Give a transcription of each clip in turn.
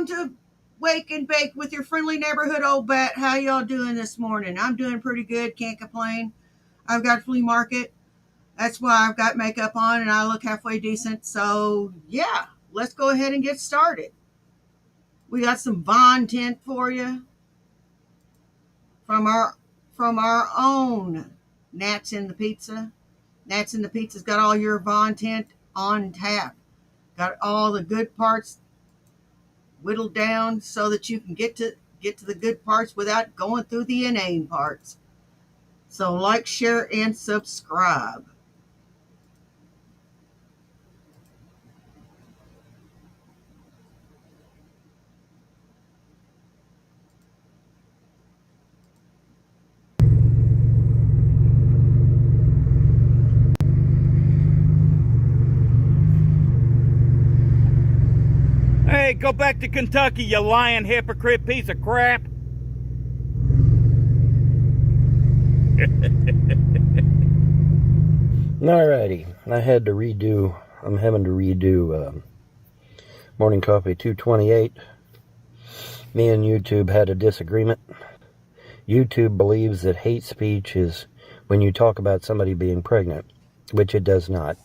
Welcome to Wake and Bake with your friendly neighborhood old bat. How y'all doing this morning? I'm doing pretty good. Can't complain. I've got a flea market. That's why I've got makeup on and I look halfway decent. So yeah, let's go ahead and get started. We got some Von tint for you from our own Nats in the Pizza. Nats in the Pizza's got all your Von tint on tap. Got all the good parts whittled down so that you can get to the good parts without going through the inane parts. So like, share, and subscribe. Hey, go back to Kentucky, you lying hypocrite piece of crap. Alrighty, I'm having to redo Morning Coffee 228. Me and YouTube had a disagreement. YouTube believes that hate speech is when you talk about somebody being pregnant, which it does not.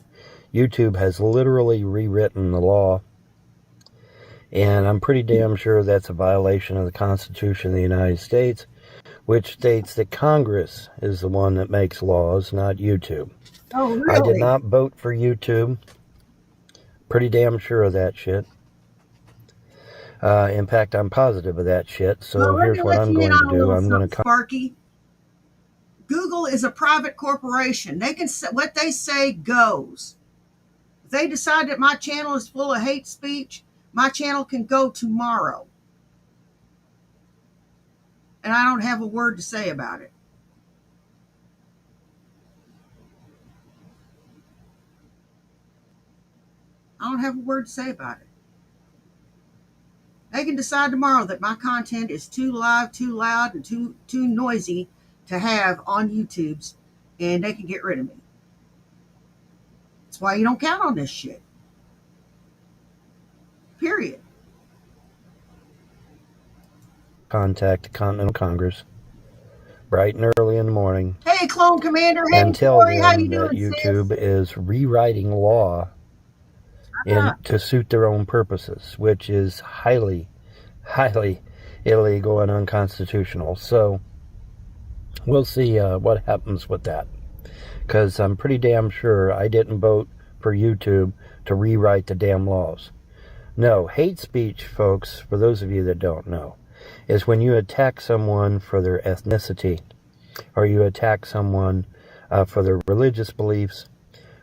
YouTube has literally rewritten the law, and I'm pretty damn sure that's a violation of the Constitution of the United States, which states that Congress is the one that makes laws, not YouTube. Oh, really? I did not vote for YouTube. Pretty damn sure of that shit. In fact, I'm positive of that shit. So well, here's what I'm going to do. I'm going to Sparky. Google is a private corporation. They can say what they say goes. If they decide that my channel is full of hate speech, my channel can go tomorrow. And I don't have a word to say about it. I don't have a word to say about it. They can decide tomorrow that my content is too live, too loud, and too noisy to have on YouTube's, and they can get rid of me. That's why you don't count on this shit. Period. contact the Continental Congress bright and early in the morning. Hey, Clone Commander. Hey, and tell Corey, how them you that doing, YouTube sis? is rewriting law to suit their own purposes, which is highly, highly illegal and unconstitutional. So we'll see what happens with that, because I'm pretty damn sure I didn't vote for YouTube to rewrite the damn laws. No, hate speech, folks, for those of you that don't know, is when you attack someone for their ethnicity, or you attack someone for their religious beliefs,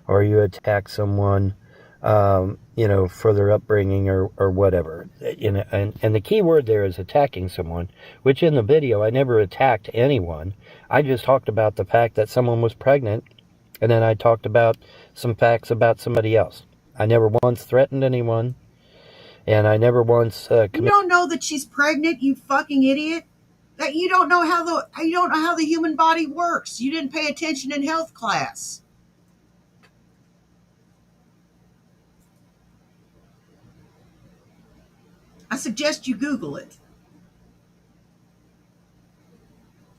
or you attack someone, for their upbringing or whatever. And the key word there is attacking someone, which in the video I never attacked anyone. I just talked about the fact that someone was pregnant, and then I talked about some facts about somebody else. I never once threatened anyone, and I never once You don't know that she's pregnant, you fucking idiot. That you don't know how the human body works. You didn't pay attention in health class. I suggest you Google it.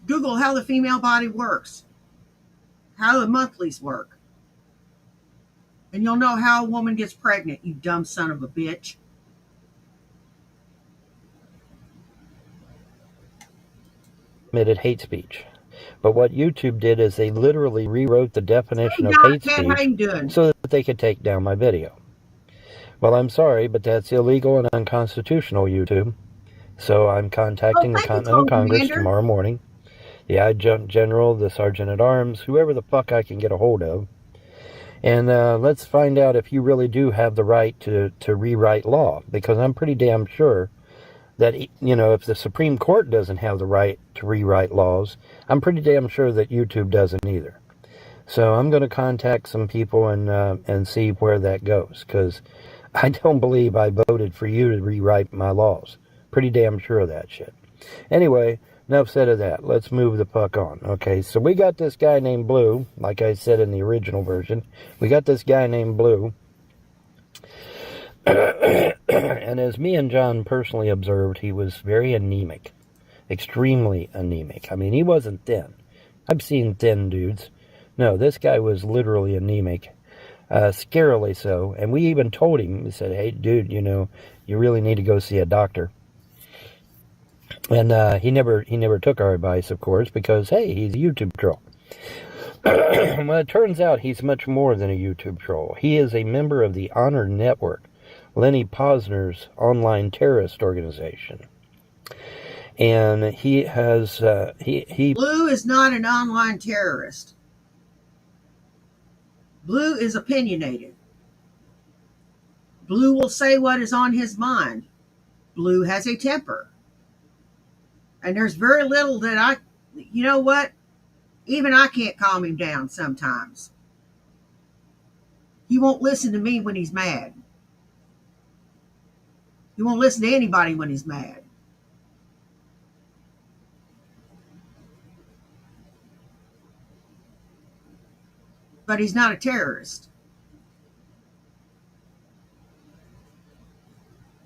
Google how the female body works, how the monthlies work, and you'll know how a woman gets pregnant, you dumb son of a bitch. committed hate speech. But what YouTube did is they literally rewrote the definition of hate speech so that they could take down my video. Well, I'm sorry, but that's illegal and unconstitutional, YouTube. So I'm contacting the Continental Congress tomorrow morning, the Adjutant General, the Sergeant at Arms, whoever the fuck I can get a hold of. And let's find out if you really do have the right to rewrite law, because I'm pretty damn sure that, if the Supreme Court doesn't have the right to rewrite laws, I'm pretty damn sure that YouTube doesn't either. So I'm going to contact some people and see where that goes, because I don't believe I voted for you to rewrite my laws. Pretty damn sure of that shit. Anyway, enough said of that. Let's move the fuck on. Okay, so we got this guy named Blue, like I said in the original version. We got this guy named Blue And as me and John personally observed, he was very anemic, extremely anemic. I mean, he wasn't thin. I've seen thin dudes. No, this guy was literally anemic, scarily so. And we even told him, we said, hey, dude, you really need to go see a doctor. And he never took our advice, of course, because, hey, he's a YouTube troll. Well, it turns out he's much more than a YouTube troll. He is a member of the Honor Network, Lenny Posner's online terrorist organization. And he has, Blue is not an online terrorist. Blue is opinionated. Blue will say what is on his mind. Blue has a temper. And there's very little that you know what? Even I can't calm him down sometimes. He won't listen to me when he's mad. He won't listen to anybody when he's mad. But he's not a terrorist.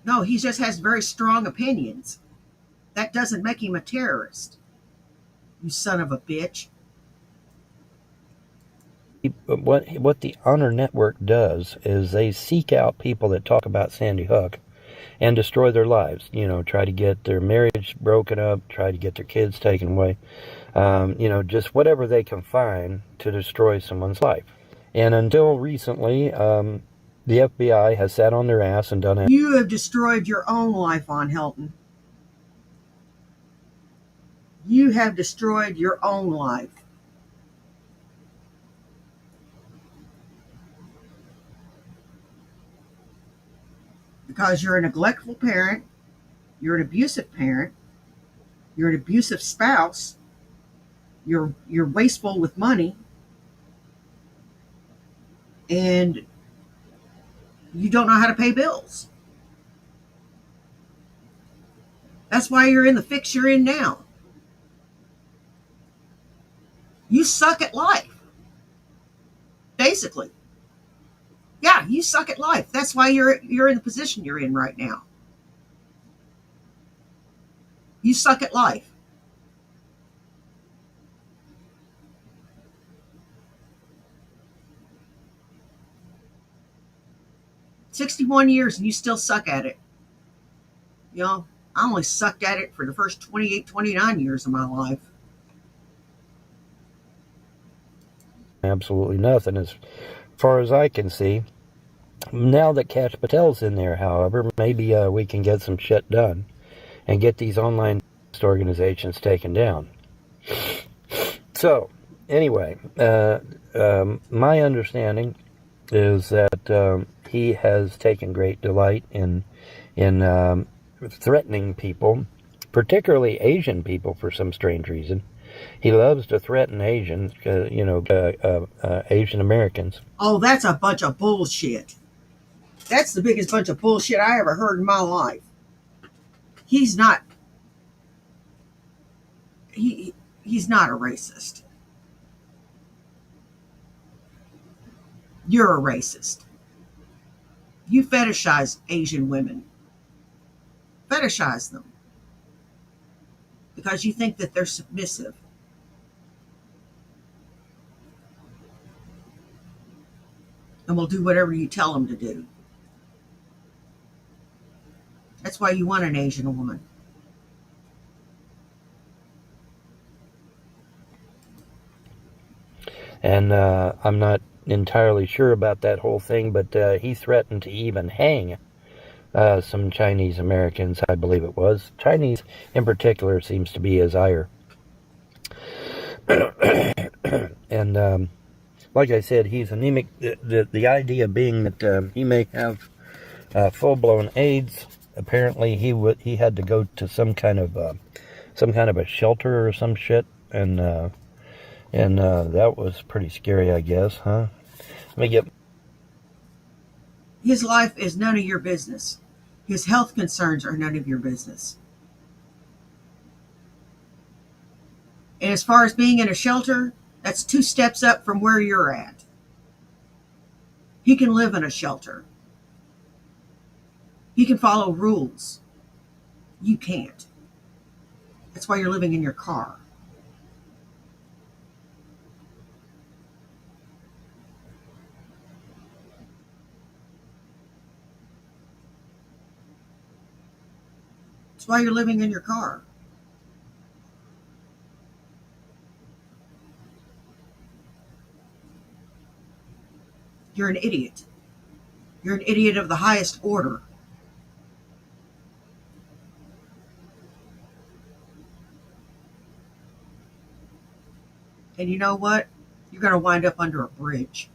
No, he just has very strong opinions. That doesn't make him a terrorist. You son of a bitch. what the Honor Network does is they seek out people that talk about Sandy Hook and destroy their lives. Try to get their marriage broken up, try to get their kids taken away. Just whatever they can find to destroy someone's life. And until recently, the FBI has sat on their ass and done it. You have destroyed your own life on Hilton. You have destroyed your own life. Because you're a neglectful parent, you're an abusive parent, you're an abusive spouse, you're wasteful with money, and you don't know how to pay bills. That's why you're in the fix you're in now. You suck at life. Basically. Yeah, you suck at life. That's why you're in the position you're in right now. You suck at life. "61 years and you still suck at it." I only sucked at it for the first 28, 29 years of my life. Absolutely nothing as far as I can see. Now that Kash Patel's in there, however, maybe we can get some shit done and get these online organizations taken down. So, anyway, my understanding is that he has taken great delight in threatening people, particularly Asian people, for some strange reason. He loves to threaten Asians, Asian Americans. Oh, that's a bunch of bullshit. That's the biggest bunch of bullshit I ever heard in my life. He's not he's not a racist. You're a racist. You fetishize Asian women. Fetishize them. Because you think that they're submissive. And will do whatever you tell them to do. That's why you want an Asian woman. And I'm not entirely sure about that whole thing, but he threatened to even hang some Chinese Americans, I believe it was. Chinese in particular seems to be his ire. And like I said, he's anemic. The idea being that he may have full-blown AIDS. Apparently, he had to go to some kind of a shelter or some shit, and that was pretty scary, I guess, huh? Let me get. His life is none of your business. His health concerns are none of your business. And as far as being in a shelter, that's 2 steps up from where you're at. He can live in a shelter. He can follow rules. You can't. That's why you're living in your car. That's why you're living in your car. You're an idiot. You're an idiot of the highest order. And you know what? You're going to wind up under a bridge.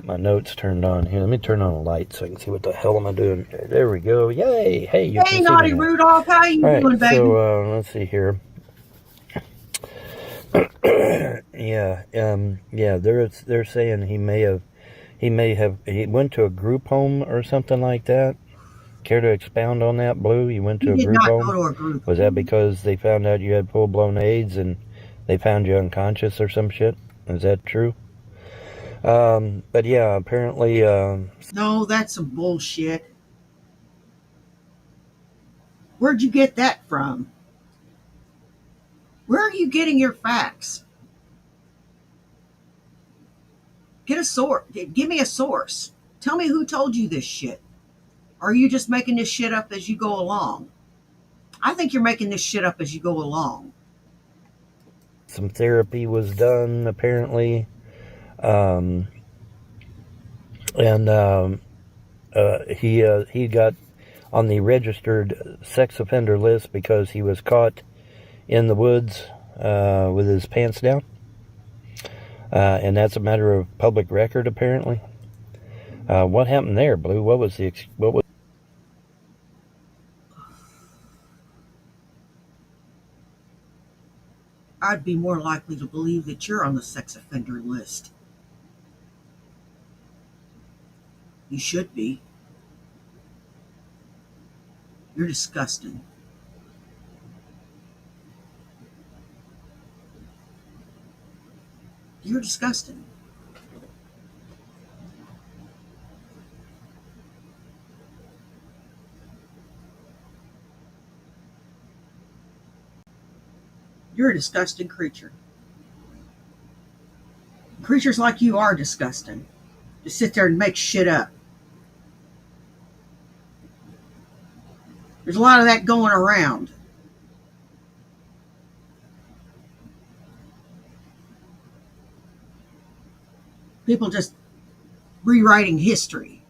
My notes turned on here. Let me turn on a light so I can see what the hell am I doing. There we go. Yay! Hey, you Hey, can naughty see me now. Rudolph, how you All right, doing, baby? so let's see here. Yeah. They're saying he went to a group home or something like that. Care to expound on that, Blue? You went to He a did group not home? go to a group Was home. that because they found out you had full-blown AIDS and they found you unconscious or some shit? Is that true? But yeah, apparently, No, that's some bullshit. Where'd you get that from? Where are you getting your facts? Get a source. Give me a source. Tell me who told you this shit. Or are you just making this shit up as you go along? I think you're making this shit up as you go along. some therapy was done, apparently. And he got on the registered sex offender list because he was caught in the woods with his pants down. And that's a matter of public record, apparently. What happened there, Blue? What was I'd be more likely to believe that you're on the sex offender list. You should be. You're disgusting. You're disgusting. You're a disgusting creature. Creatures like you are disgusting. Just sit there and make shit up. There's a lot of that going around. People just rewriting history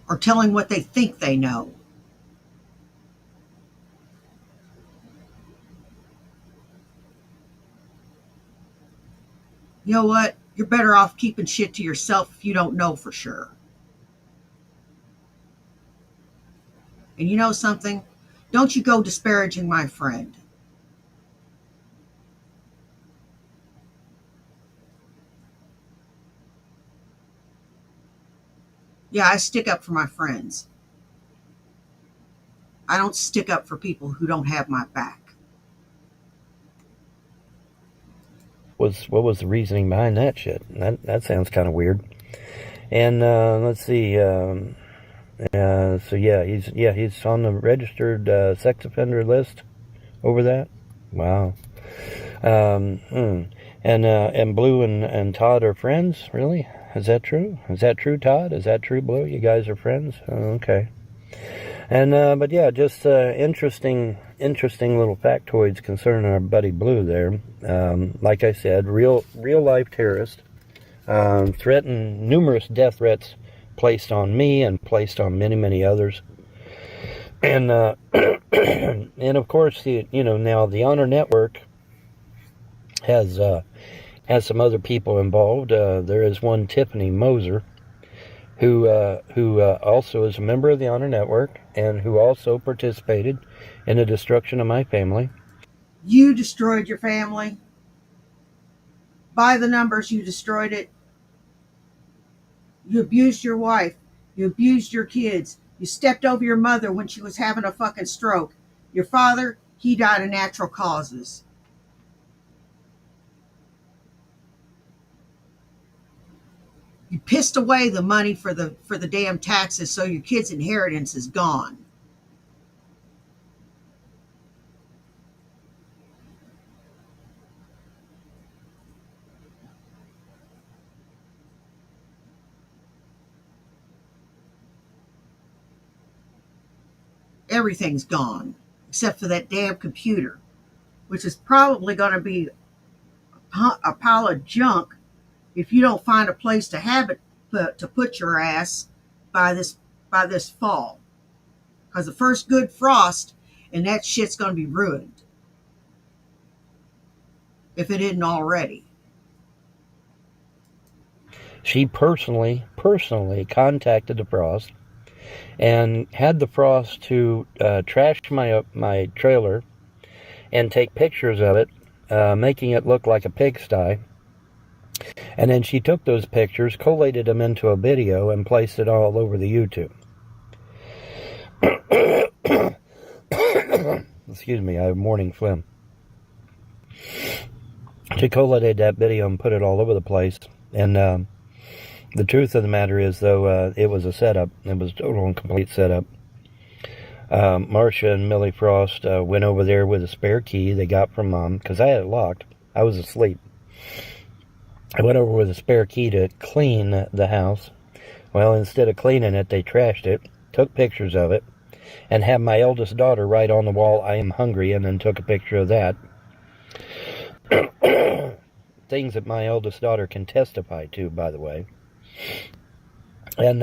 or telling what they think they know. You know what? You're better off keeping shit to yourself if you don't know for sure. And you know something? Don't you go disparaging my friend. Yeah, I stick up for my friends. I don't stick up for people who don't have my back. what was the reasoning behind that shit? That sounds kind of weird. And let's see. So he's on the registered sex offender list over that. Wow. And Blue and Todd are friends, really? Is that true? Is that true, Todd? Is that true, Blue? You guys are friends? Okay. And but yeah, just interesting little factoids concerning our buddy Blue there. Like I said, real life terrorist. Threatened numerous death threats placed on me and placed on many others. And and of course, now the Honor Network has some other people involved. There is one Tiffany Moser, who also is a member of the Honor Network and who also participated in the destruction of my family. You destroyed your family. By the numbers, you destroyed it. You abused your wife. You abused your kids. You stepped over your mother when she was having a fucking stroke. Your father, he died of natural causes. You pissed away the money for the damn taxes, so your kid's inheritance is gone. Everything's gone except for that damn computer, which is probably going to be a pile of junk if you don't find a place to have it to put your ass by this fall. Because the first good frost and that shit's going to be ruined if it isn't already. She personally contacted the Frost and had the Frost to trash my trailer and take pictures of it, making it look like a pigsty. And then she took those pictures, collated them into a video, and placed it all over the YouTube. Excuse me, I have morning phlegm. She collated that video and put it all over the place. And the truth of the matter is, though, it was a setup. It was a total and complete setup. Marcia and Millie Frost went over there with a spare key they got from Mom, because I had it locked. I was asleep. I went over with a spare key to clean the house. Well, instead of cleaning it, they trashed it, took pictures of it, and had my eldest daughter write on the wall, "I am hungry," and then took a picture of that. Things that my eldest daughter can testify to, by the way. And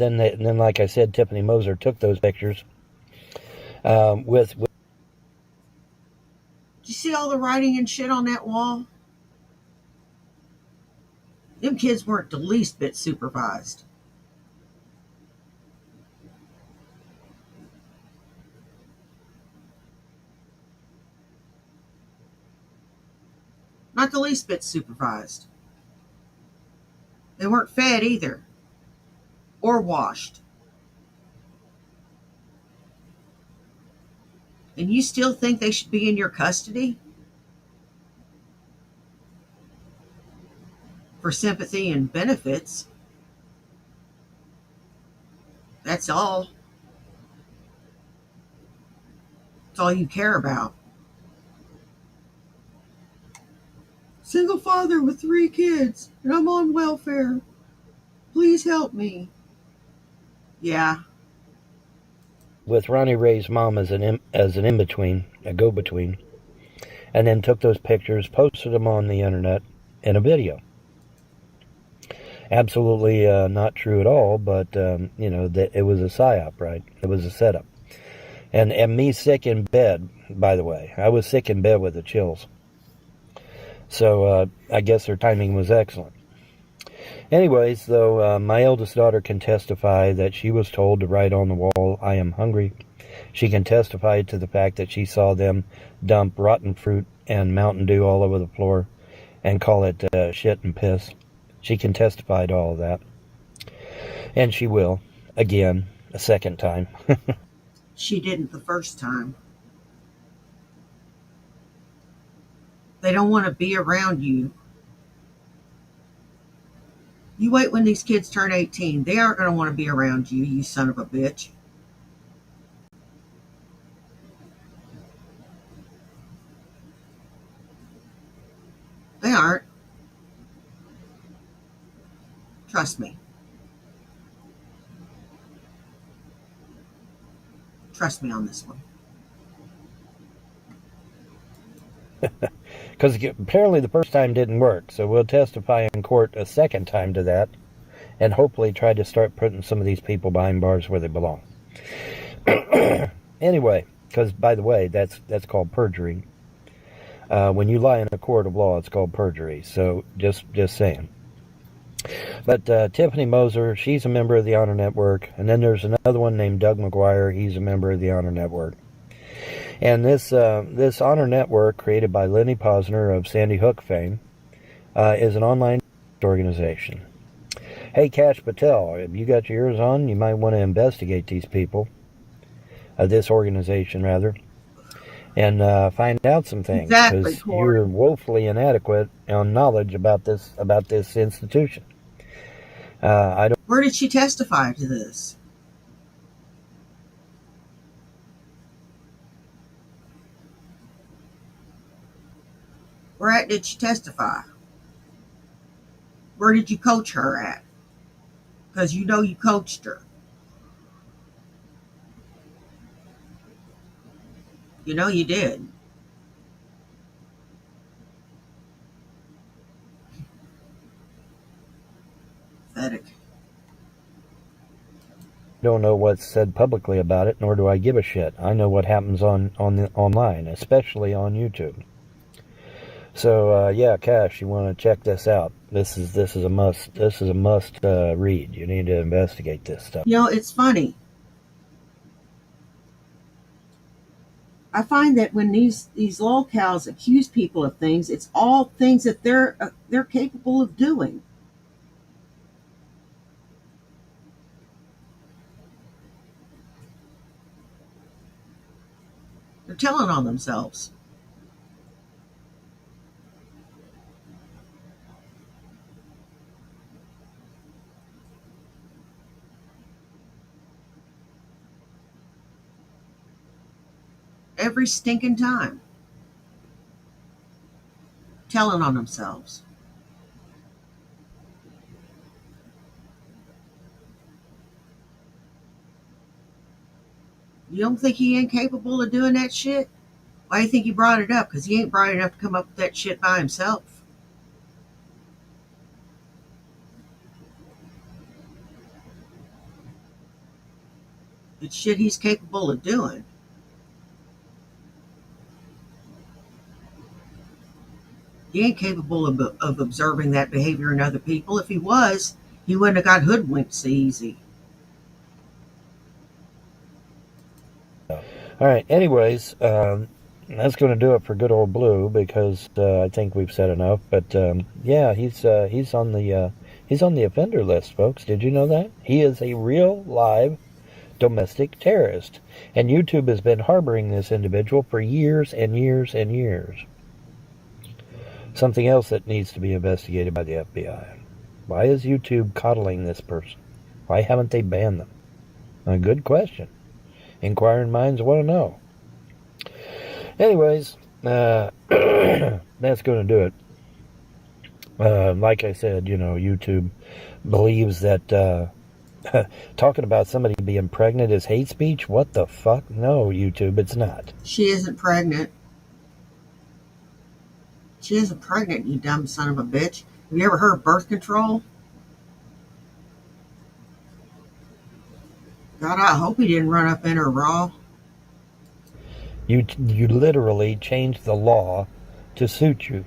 then, like I said, Tiffany Moser took those pictures with. Did you see all the writing and shit on that wall? Them kids weren't the least bit supervised. Not the least bit supervised. They weren't fed either. Or washed. And you still think they should be in your custody? For sympathy and benefits. That's all. That's all you care about. Single father with 3 kids, and I'm on welfare. Please help me. Yeah. With Ronnie Ray's mom as an in-between, a go-between, and then took those pictures, posted them on the internet in a video. Absolutely not true at all, but, that it was a psyop, right? It was a setup. And me sick in bed, by the way. I was sick in bed with the chills. So I guess their timing was excellent. Anyways, though, my eldest daughter can testify that she was told to write on the wall, "I am hungry." She can testify to the fact that she saw them dump rotten fruit and Mountain Dew all over the floor and call it shit and piss. She can testify to all of that. And she will, again, a second time. She didn't the first time. They don't want to be around you. You wait when these kids turn 18. They aren't going to want to be around you, you son of a bitch. They aren't. Trust me. Trust me on this one. Because apparently the first time didn't work, so we'll testify in court a second time to that, and hopefully try to start putting some of these people behind bars where they belong. Anyway, because, by the way, that's called perjury. When you lie in a court of law, it's called perjury, so just saying. But Tiffany Moser, she's a member of the Honor Network, and then there's another one named Doug McGuire, he's a member of the Honor Network. And this Honor Network, created by Lenny Posner of Sandy Hook fame, is an online organization. Hey, Cash Patel, if you got your ears on, you might want to investigate these people. This organization, rather. and find out some things, Exactly, because Corey. you're woefully inadequate on knowledge about this institution. I don't. Where did she testify to this? Where at did she testify? Where did you coach her at? Because you know you coached her. You know you did. Pathetic. Don't know what's said publicly about it, nor do I give a shit. I know what happens online, especially on YouTube. So yeah, Cash, you want to check this out? This is a must. This is a must read. You need to investigate this stuff. You know, it's funny. I find that when these lolcows accuse people of things, it's all things that they're capable of doing. They're telling on themselves. Every stinking time. Telling on themselves. You don't think he ain't capable of doing that shit? Why do you think he brought it up? Because he ain't bright enough to come up with that shit by himself. It's shit he's capable of doing. He ain't capable of observing that behavior in other people. If he was, he wouldn't have got hoodwinked so easy. All right. Anyways, that's going to do it for good old Blue, because I think we've said enough. But yeah, he's on the offender list, folks. Did you know that? He is a real live domestic terrorist, and YouTube has been harboring this individual for years and years and years. Something else that needs to be investigated by the FBI. Why is YouTube coddling this person? Why haven't they banned them? A good question. Inquiring minds want to know. Anyways, that's going to do it. Like I said, YouTube believes that talking about somebody being pregnant is hate speech. What the fuck? No, YouTube, it's not. She isn't pregnant. She isn't pregnant, you dumb son of a bitch. Have you ever heard of birth control? God, I hope he didn't run up in her raw. You literally changed the law to suit you.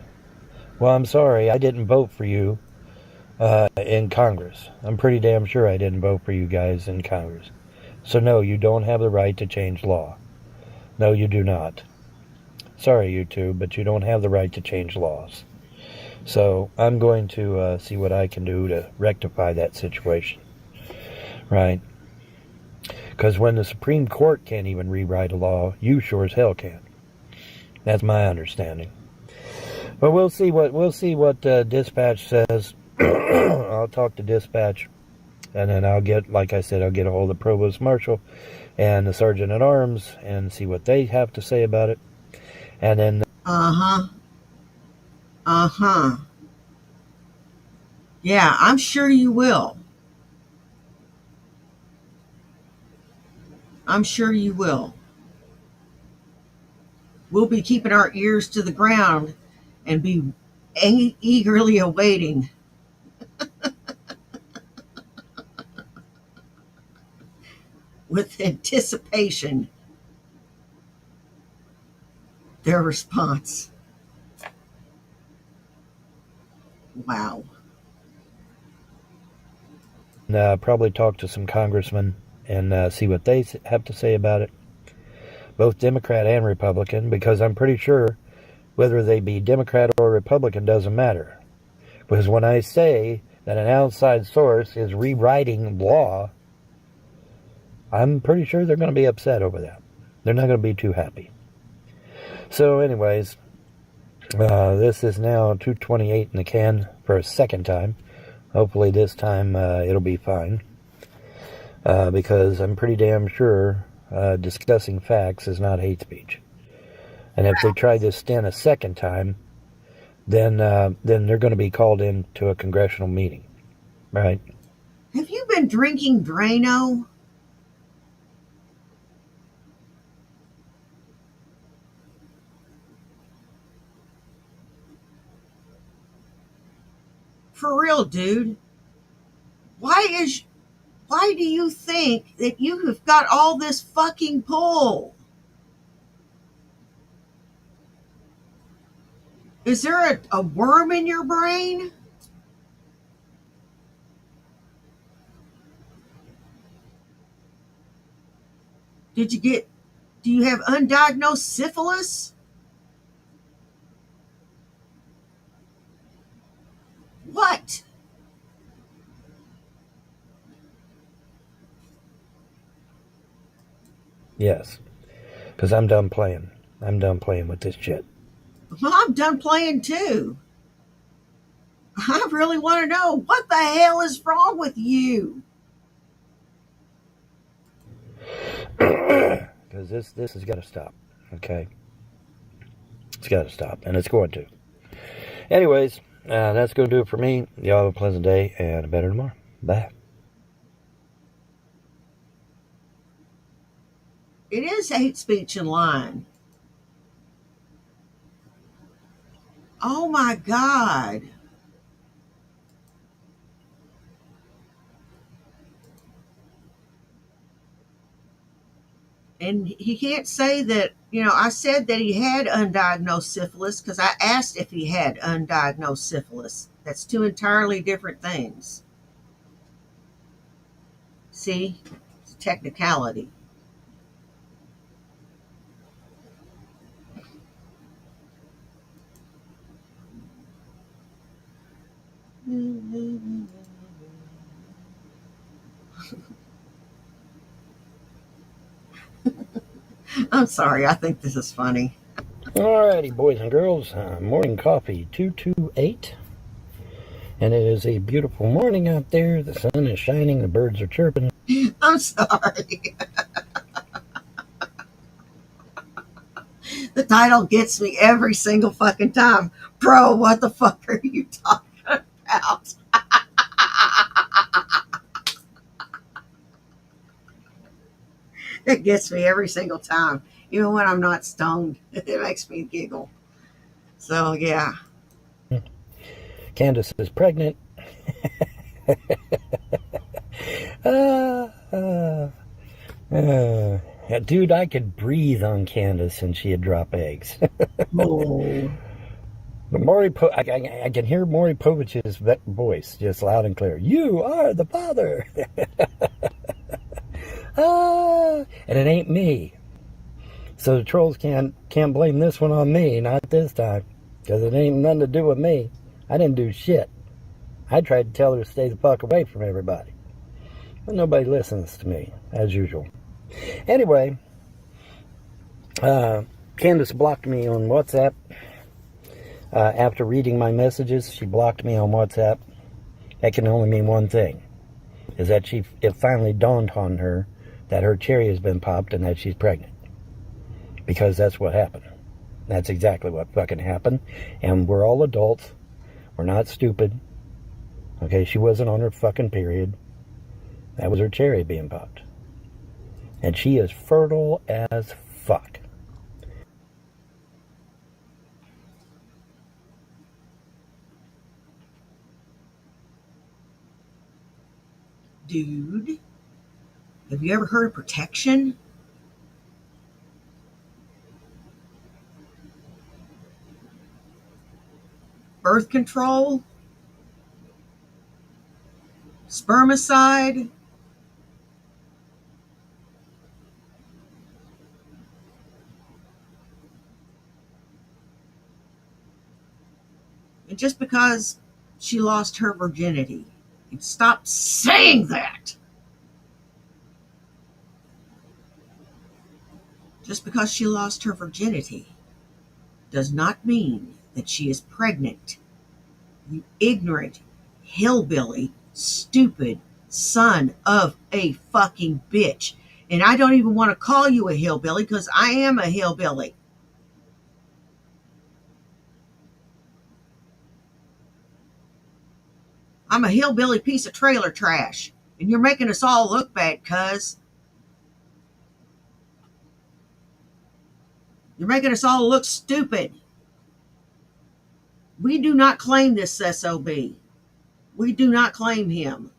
Well, I'm sorry, I didn't vote for you in Congress. I'm pretty damn sure I didn't vote for you guys in Congress. So no, you don't have the right to change law. No, you do not. Sorry, YouTube, but you don't have the right to change laws. So I'm going to see what I can do to rectify that situation. Right? Because when the Supreme Court can't even rewrite a law, you sure as hell can. That's my understanding. But we'll see what Dispatch says. I'll talk to Dispatch, and then I'll get a hold of the Provost Marshal and the Sergeant at Arms and see what they have to say about it. And then Yeah, I'm sure you will. I'm sure you will. We'll be keeping our ears to the ground and be eagerly awaiting with anticipation their response. Wow. probably talk to some congressmen and see what they have to say about it. Both Democrat and Republican, because I'm pretty sure whether they be Democrat or Republican doesn't matter. Because when I say that an outside source is rewriting law, I'm pretty sure they're going to be upset over that. They're not going to be too happy. So, anyways, this is now 228 in the can for a second time. Hopefully this time it'll be fine. Because I'm pretty damn sure discussing facts is not hate speech. And if they try this stint a second time, then they're going to be called into a congressional meeting, right? Have you been drinking Drano? For real, dude. Why do you think that you have got all this fucking pull? Is there a worm in your brain? Do you have undiagnosed syphilis? What? Yes, because I'm done playing. I'm done playing with this shit. Well, I'm done playing too. I really want to know what the hell is wrong with you? Because this has got to stop, okay? It's got to stop, and it's going to. Anyways, that's going to do it for me. Y'all have a pleasant day and a better tomorrow. Bye. It is hate speech and lying. Oh my God. And he can't say that, I said that he had undiagnosed syphilis because I asked if he had undiagnosed syphilis. That's two entirely different things. See? It's a technicality. I'm sorry. I think this is funny. Alrighty, boys and girls. Morning coffee 228. And it is a beautiful morning out there. The sun is shining. The birds are chirping. I'm sorry. The title gets me every single fucking time. Bro, what the fuck are you talking about? It gets me every single time. Even when I'm not stoned, it makes me giggle. So, yeah. Candace is pregnant. Dude, I could breathe on Candace and she'd drop eggs. Oh. But I can hear Maury Povich's voice just loud and clear. You are the father. And it ain't me. So the trolls can't blame this one on me, not this time, because it ain't nothing to do with me. I didn't do shit. I tried to tell her to stay the fuck away from everybody. But nobody listens to me, as usual. Anyway, Candace blocked me on WhatsApp. After reading my messages, she blocked me on WhatsApp. That can only mean one thing, is that it finally dawned on her that her cherry has been popped and that she's pregnant. Because that's what happened. That's exactly what fucking happened. And we're all adults. We're not stupid. Okay, she wasn't on her fucking period. That was her cherry being popped. And she is fertile as fuck. Dude, have you ever heard of protection? Birth control? Spermicide? And just because she lost her virginity, and stop saying that. Just because she lost her virginity does not mean that she is pregnant. You ignorant, hillbilly, stupid son of a fucking bitch. And I don't even want to call you a hillbilly because I am a hillbilly. I'm a hillbilly piece of trailer trash. And you're making us all look bad, cuz. You're making us all look stupid. We do not claim this SOB. We do not claim him.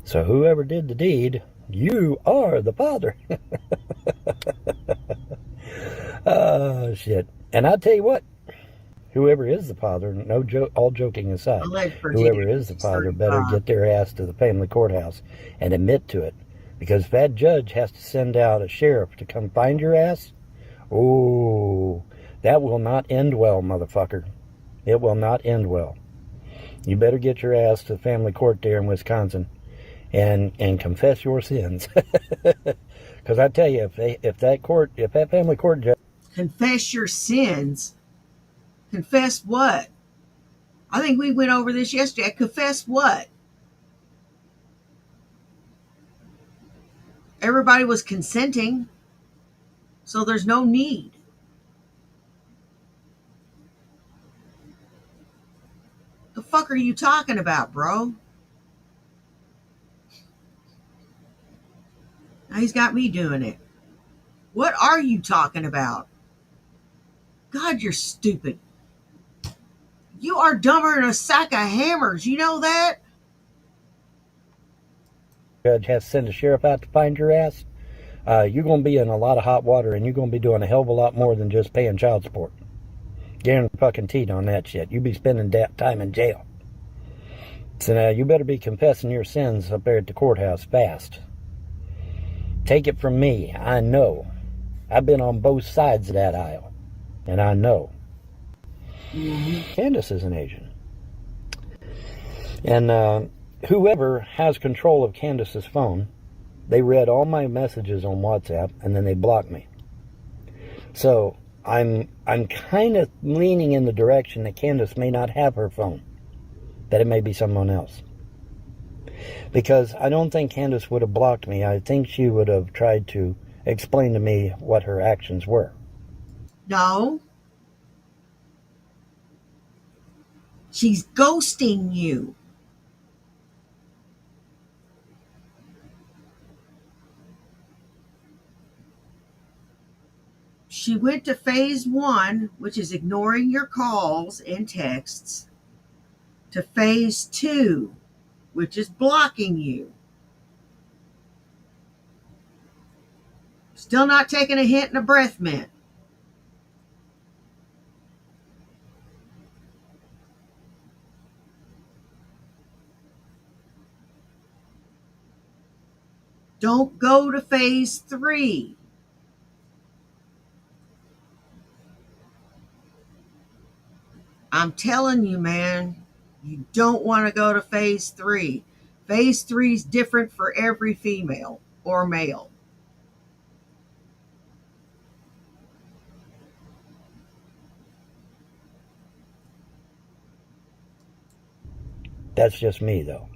So whoever did the deed, you are the father. Oh, shit. And I'll tell you what, whoever is the father, all joking aside, Alleged whoever is the father better get their ass to the family courthouse and admit to it. Because if that judge has to send out a sheriff to come find your ass, oh, that will not end well, motherfucker. It will not end well. You better get your ass to the family court there in Wisconsin and confess your sins. Because I tell you, if that family court judge... Confess your sins? Confess what? I think we went over this yesterday. Confess what? Everybody was consenting, so there's no need. The fuck are you talking about, bro? Now he's got me doing it. What are you talking about? God, you're stupid. You are dumber than a sack of hammers. You know that? Judge has to send a sheriff out to find your ass. You're going to be in a lot of hot water, and you're going to be doing a hell of a lot more than just paying child support. Guaranteed on that shit. You'll be spending that time in jail. So now you better be confessing your sins up there at the courthouse fast. Take it from me. I know. I've been on both sides of that aisle, and I know. Candace is an agent. And whoever has control of Candace's phone, they read all my messages on WhatsApp, and then they blocked me. So I'm kind of leaning in the direction that Candace may not have her phone, that it may be someone else. Because I don't think Candace would have blocked me. I think she would have tried to explain to me what her actions were. No. She's ghosting you. She went to phase 1, which is ignoring your calls and texts, to phase 2, which is blocking you. Still not taking a hint and a breath mint. Don't go to phase 3. I'm telling you, man, you don't want to go to phase 3. Phase 3 is different for every female or male. That's just me, though.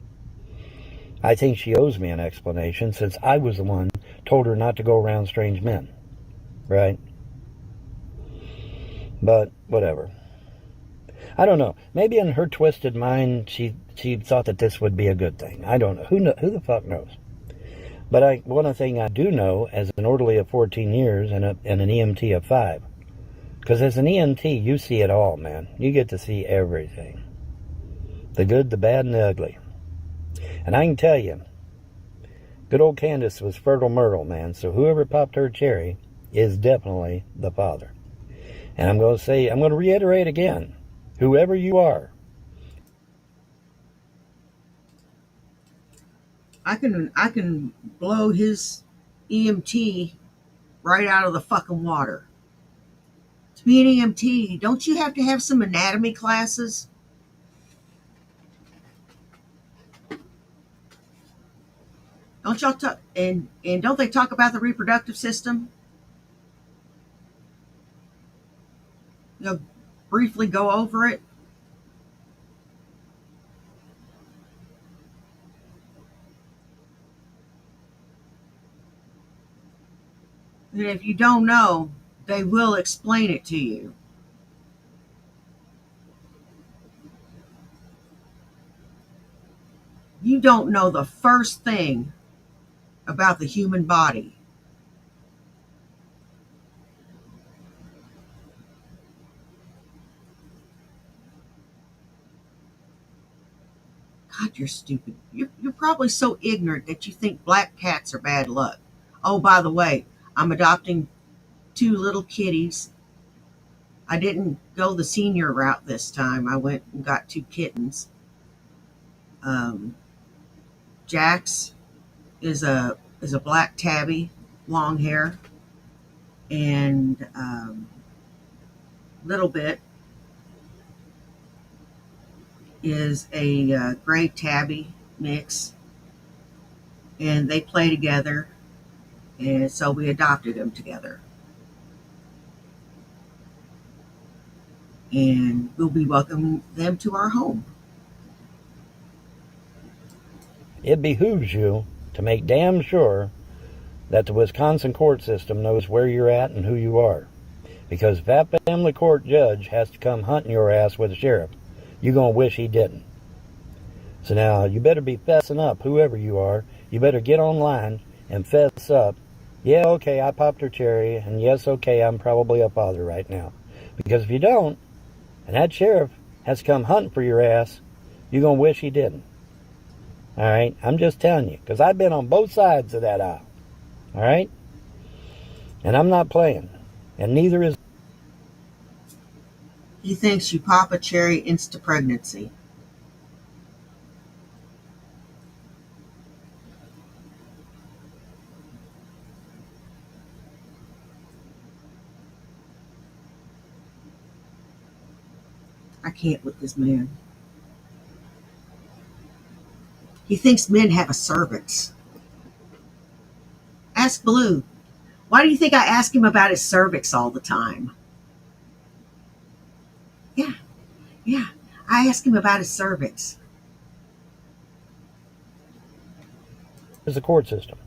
I think she owes me an explanation since I was the one told her not to go around strange men. Right? But whatever. I don't know. Maybe in her twisted mind, she thought that this would be a good thing. I don't know. Who the fuck knows? But one thing I do know, as an orderly of 14 years and an EMT of 5, because as an EMT, you see it all, man. You get to see everything. The good, the bad, and the ugly. And I can tell you, good old Candace was fertile myrtle, man. So whoever popped her cherry is definitely the father. And I'm going to reiterate again, whoever you are. I can blow his EMT right out of the fucking water. To be an EMT, don't you have to have some anatomy classes? Don't y'all talk and don't they talk about the reproductive system? You'll briefly go over it. And if you don't know, they will explain it to you. You don't know the first thing about the human body. God, you're stupid. You're probably so ignorant that you think black cats are bad luck. Oh, by the way, I'm adopting 2 little kitties. I didn't go the senior route this time. I went and got 2 kittens. Um, Jax is a black tabby, long hair, and Little Bit is a gray tabby mix, and they play together, and so we adopted them together. And we'll be welcoming them to our home. It behooves you to make damn sure that the Wisconsin court system knows where you're at and who you are. Because if that family court judge has to come hunting your ass with a sheriff, you're going to wish he didn't. So now, you better be fessing up, whoever you are. You better get online and fess up. Yeah, okay, I popped her cherry, and yes, okay, I'm probably a father right now. Because if you don't, and that sheriff has to come hunting for your ass, you're going to wish he didn't. All right? I'm just telling you, because I've been on both sides of that aisle. All right? And I'm not playing. And neither is... He thinks you pop a cherry insta pregnancy. I can't with this man. He thinks men have a cervix. Ask Blue. Why do you think I ask him about his cervix all the time? Yeah, yeah. I ask him about his cervix. is the court system.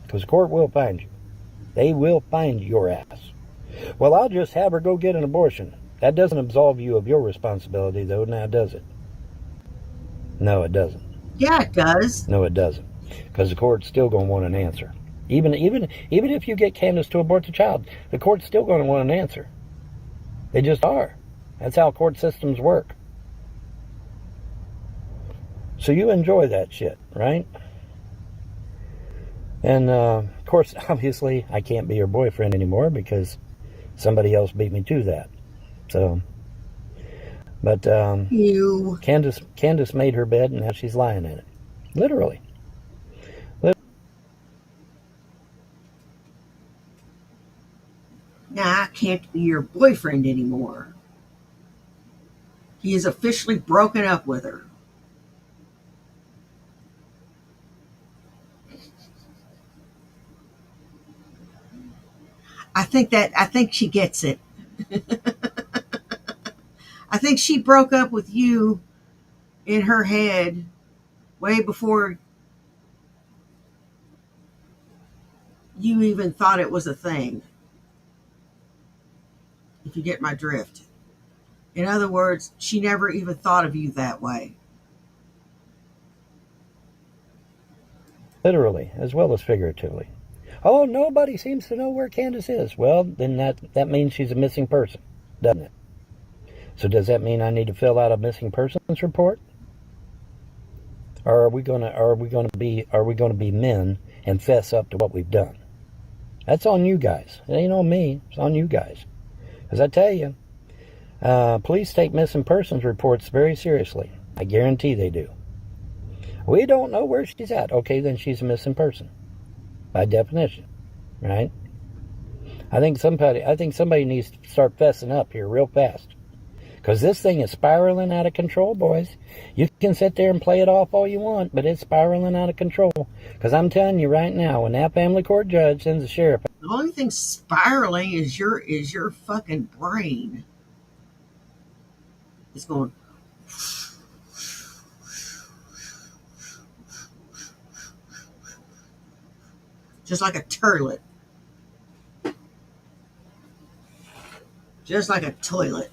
Because the court will find you. They will find your ass. Well, I'll just have her go get an abortion. That doesn't absolve you of your responsibility, though, now does it? No, it doesn't. Yeah, it does. No, it doesn't. Because the court's still going to want an answer. Even if you get Candace to abort the child, the court's still going to want an answer. They just are. That's how court systems work. So you enjoy that shit, right? And, of course, obviously, I can't be your boyfriend anymore because somebody else beat me to that. So, but You. Candace made her bed, and now she's lying in it. Literally. Now I can't be your boyfriend anymore. He is officially broken up with her. I think she gets it. I think she broke up with you in her head way before you even thought it was a thing. If you get my drift. In other words, she never even thought of you that way. Literally, as well as figuratively. Oh, nobody seems to know where Candace is. Well, then that means she's a missing person, doesn't it? So does that mean I need to fill out a missing persons report? Or are we going to be men and fess up to what we've done? That's on you guys. It ain't on me. It's on you guys. As I tell you, police take missing persons reports very seriously. I guarantee they do. We don't know where she's at. Okay, then she's a missing person, by definition, right? I think somebody needs to start fessing up here real fast, because this thing is spiraling out of control, boys. You can sit there and play it off all you want, but it's spiraling out of control. Because I'm telling you right now, when that family court judge sends the sheriff, The only thing spiraling is your fucking brain. It's going just like a turlet. Just like a toilet.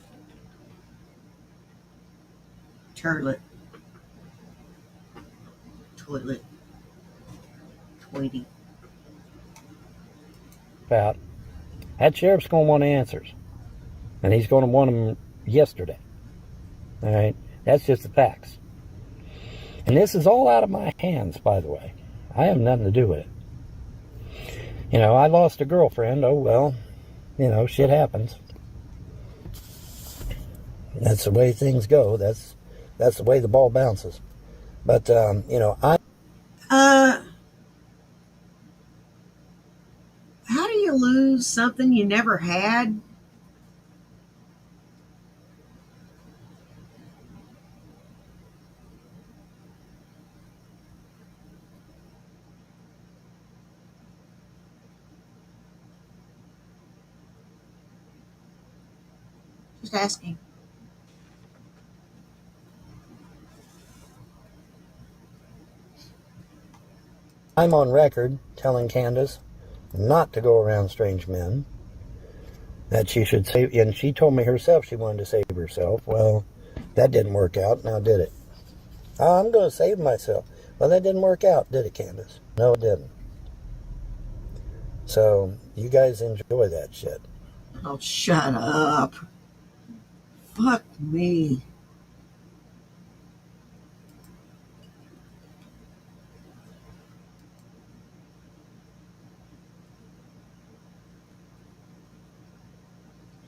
Turlet. Toilet. Tweety. About that sheriff's going to want answers, and he's going to want them yesterday. All right, that's just the facts. And this is all out of my hands, by the way. I have nothing to do with it. You know, I lost a girlfriend. Oh well, you know, shit happens. That's the way things go. That's the way the ball bounces. But you know, how do you lose something you never had? Just asking. I'm on record telling Candace not to go around strange men. That she should save, and she told me herself she wanted to save herself. Well, that didn't work out. Now did it? Oh, I'm going to save myself. Well, that didn't work out, did it, Candace? No, it didn't. So you guys enjoy that shit. Oh, shut up. Fuck me.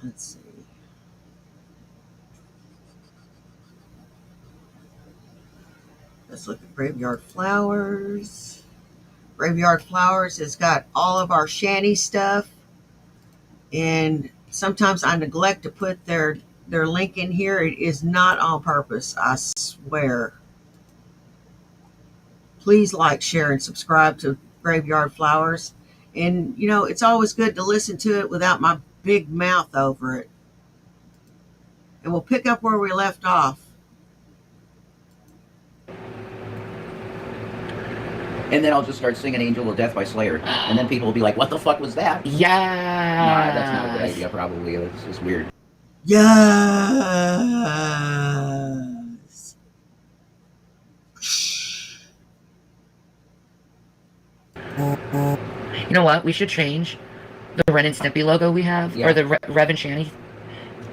Let's see. Let's look at Graveyard Flowers. Graveyard Flowers has got all of our shanty stuff. And sometimes I neglect to put their link in here. It is not on purpose, I swear. Please like, share, and subscribe to Graveyard Flowers. And, you know, it's always good to listen to it without my big mouth over it. And we'll pick up where we left off. And then I'll just start singing Angel of Death by Slayer. And then people will be like, what the fuck was that? Yeah. Nah, that's not a good idea, probably. It's just weird. Yes. You know what? We should change the Ren and Stimpy logo we have, Yeah. or the Rev and Shanny,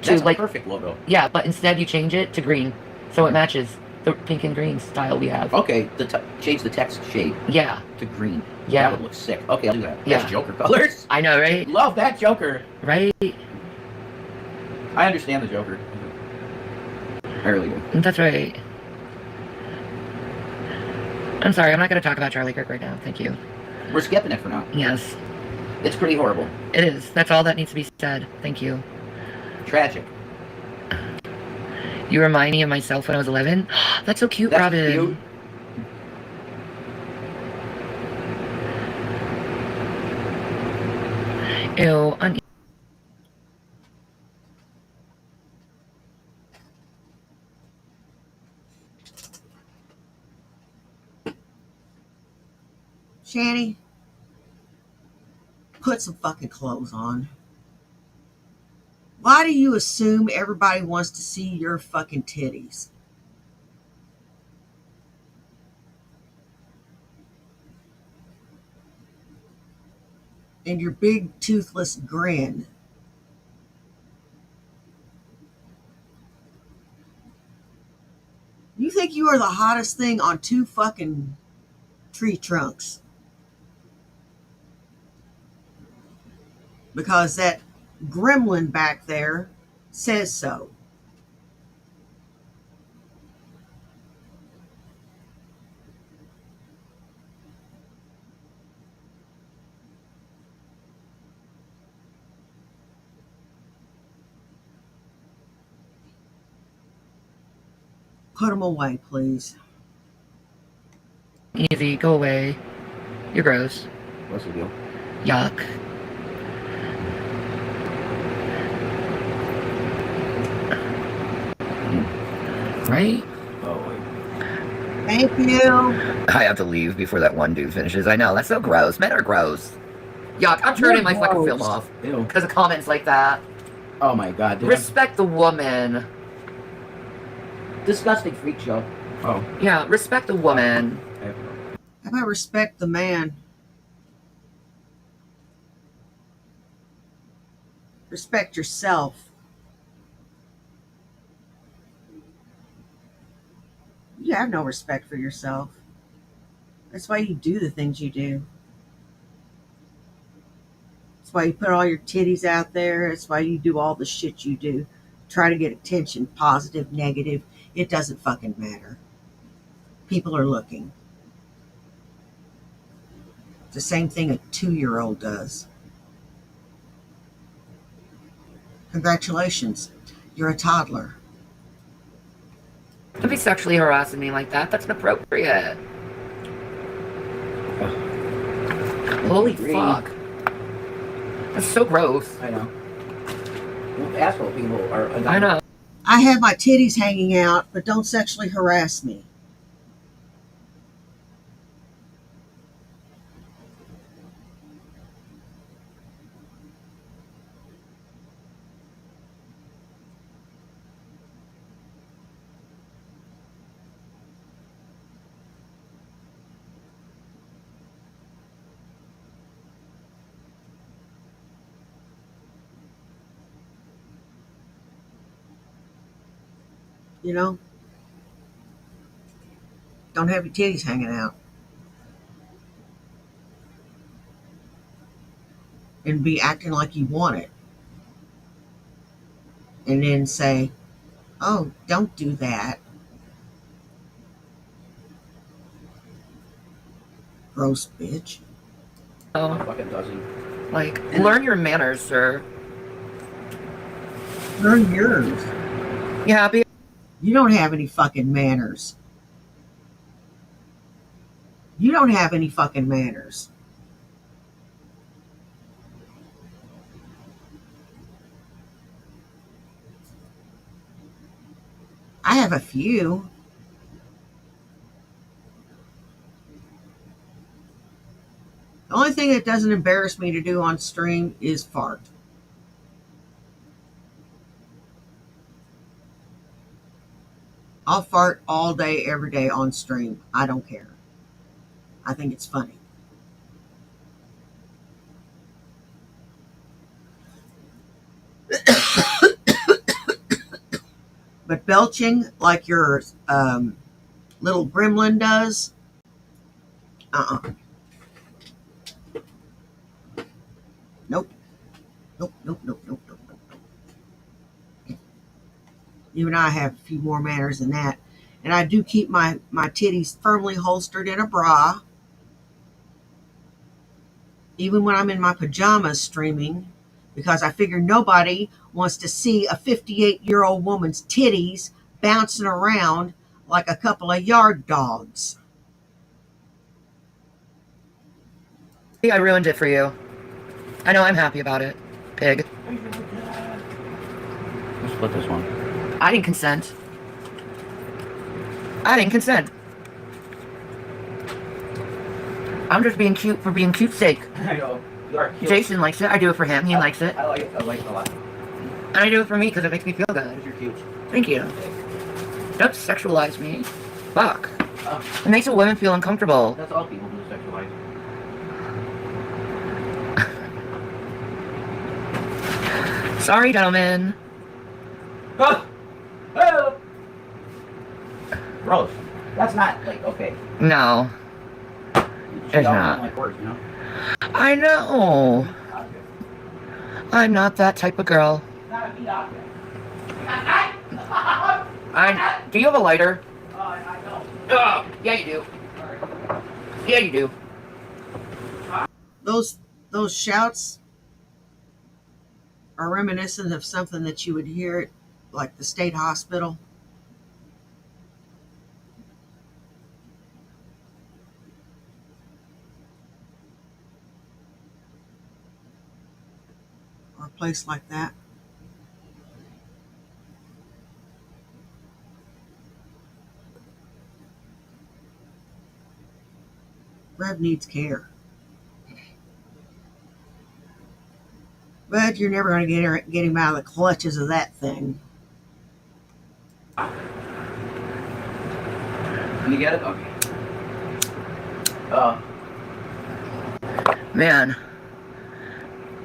to That's like a perfect logo. yeah, but instead you change it to green, so it matches the pink and green style we have. Okay, change the text shade Yeah. to green. Yeah. That would look sick. Okay, I'll do that. Yeah. That's Joker colors. I know, right? Love that Joker. Right? I understand the Joker. I really do. That's right. I'm sorry, I'm not going to talk about Charlie Kirk right now. Thank you. We're skipping it for now. Yes, It's pretty horrible. it is. That's all that needs to be said. Thank you. Tragic. You remind me of myself when I was 11. That's so cute, That's Robin. cute. Ew. Shanny, put some fucking clothes on. Why do you assume everybody wants to see your fucking titties? And your big toothless grin. You think you are the hottest thing on two fucking tree trunks. Because that gremlin back there says so. Put them away, please. Easy, go away. You're gross. What's the deal? Yuck. Mm. Right? Oh, wait. Thank you. I have to leave before that one dude finishes. I know, that's so gross. Men are gross. Yuck, I'm You're turning my fucking film gross. off. Ew. Because of comments like that. Oh my god. Respect the woman. Disgusting freak show. Oh. Yeah, respect the woman. How about respect the man? Respect yourself. You have no respect for yourself. That's why you do the things you do. That's why you put all your titties out there. That's why you do all the shit you do. Try to get attention, positive, negative. It doesn't fucking matter. People are looking. It's the same thing a 2-year-old does. Congratulations, you're a toddler. Don't be sexually harassing me like that. That's inappropriate. Holy fuck. That's so gross. I know. Well, asshole people are. I know. I have my titties hanging out, but don't sexually harass me. You know? Don't have your titties hanging out. And be acting like you want it. And then say, oh, don't do that. Gross bitch. Oh, Fucking doesn't. like, learn your manners, sir. Learn yours. You happy? You don't have any fucking manners. You don't have any fucking manners. I have a few. The only thing that doesn't embarrass me to do on stream is fart. I'll fart all day, every day on stream. I don't care. I think it's funny. But belching like your little gremlin does, uh-uh. Nope. Nope, nope, nope, nope, nope, nope, nope. You and I have a few more manners than that. And I do keep my titties firmly holstered in a bra. Even when I'm in my pajamas streaming, because I figure nobody wants to see a 58-year-old woman's titties bouncing around like a couple of yard dogs. I ruined it for you. I know I'm happy about it, pig. Let's split this one. I didn't consent. I didn't consent. I'm just being cute for being cute's sake. I know. You are cute. Jason likes it. I do it for him. He likes it. I like it. I like it a lot. And I do it for me because it makes me feel good. You're cute. Thank you. Don't sexualize me. Fuck. Oh, It makes a woman feel uncomfortable. that's all people do, sexualize. Sorry, gentlemen. Oh! Oh! Gross. That's not, like, okay. No. It's not. like words, you know? I know. I'm not that type of girl. Not a meat object. Do you have a lighter? I know. Oh, yeah, you do. Yeah, you do. Those shouts are reminiscent of something that you would hear at like the state hospital. Or a place like that. Rev needs care. But you're never going to get him out of the clutches of that thing. Can you get it? Okay. Man,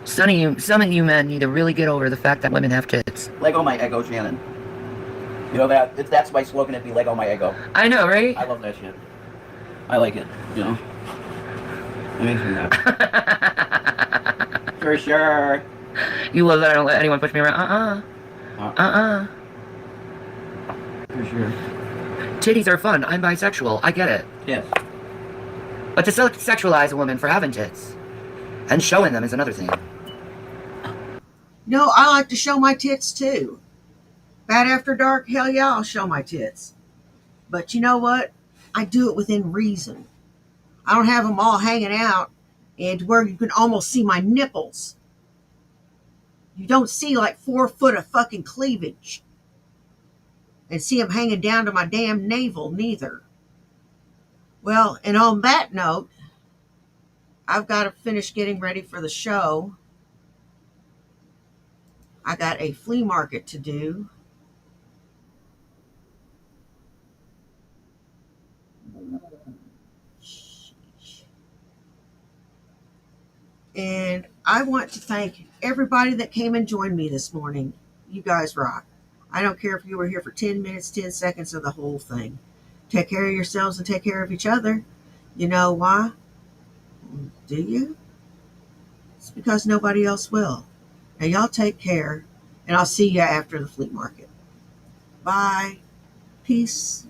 some of you men need to really get over the fact that women have tits. Lego my ego, Shannon. You know that? That's my slogan. It'd be Lego my ego. I know, right? I love that shit. I like it. You know. It makes me happy. For sure. You love that I don't let anyone push me around. For sure. Titties are fun. I'm bisexual. I get it. Yes. But to sexualize a woman for having tits and showing them is another thing. No, I like to show my tits too. Bad after dark, hell yeah, I'll show my tits. But you know what? I do it within reason. I don't have them all hanging out and where you can almost see my nipples. You don't see like 4 foot of fucking cleavage. And see them hanging down to my damn navel, neither. Well, and on that note, I've got to finish getting ready for the show. I got a flea market to do. And I want to thank everybody that came and joined me this morning. You guys rock. I don't care if you were here for 10 minutes, 10 seconds, or the whole thing. Take care of yourselves and take care of each other. You know why? Do you? It's because nobody else will. Now y'all take care, and I'll see you after the flea market. Bye. Peace.